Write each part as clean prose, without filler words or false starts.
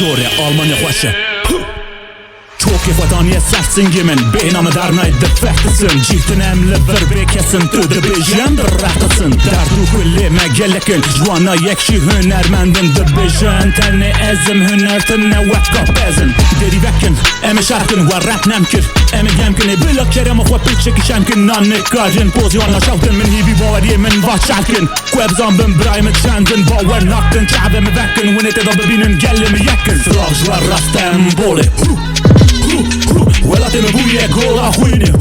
زوره Almanya خوشه Çok vataniye sersin min Beynamı darnay defektisin Cihtin emliver bekesin Tüdü bejyen derrakısın Derdu kulli megelekin Jwana yekşi hünermendin Dibijyen Tenni ezim hünertinne Wetka bezin Deri vekin Emi şarkın Wa rap nemkir Emi yemkini Bila kerem Wa pilçeki şemkin Nanni kajin Poziona şavdin Min hibi bavariye Min vaçalkin Kwebzan bin braymet şendin Bawer naktin Ka'bemi vekin Winete da bebinin Gellimi yekin Slavjlar rastem Boli ولاتم بوی گولا خوینه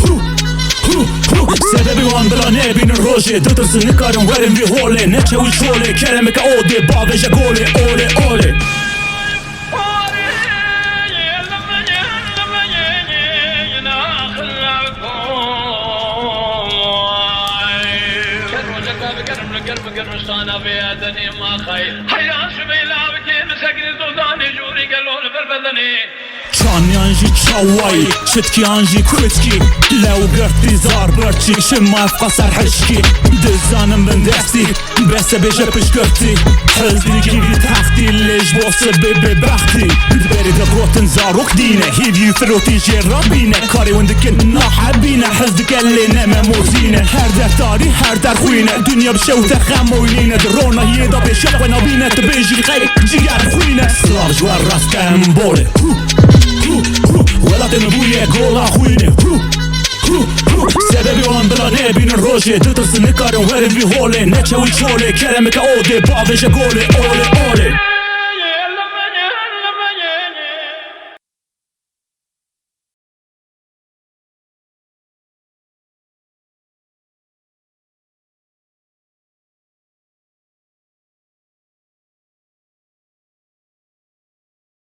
سببی وان بلا نبین روشه دترس نکارم ورم وی هوله نچه وی شوله کرمه که اوده باوشه گوله اوله اوله Çanyanji çavay, çetkiyanji kutki Lew gerti zar berçi, şemma efqasar hişki Dizanım ben desti, bese beje pişkirti Hızli gibi tahti, lej bosse bebe baxti Beri de gotin zarok dine, hivi fruti jerabine Kari wendikin nahabine, hızdik elline memozine Her der tari, her der خوینه Dünya bşevte xamoyline Drona yeda beşek ve nabine Tbeji xay, ciger خوینه Slav jwar rastem bole ولاتم بوی گولا خوینه سببی وان بلا نبین روشه دترس نکارم ورم وی هوله نچه وی چوله کرمه که اوده باوشه گوله اوله اوله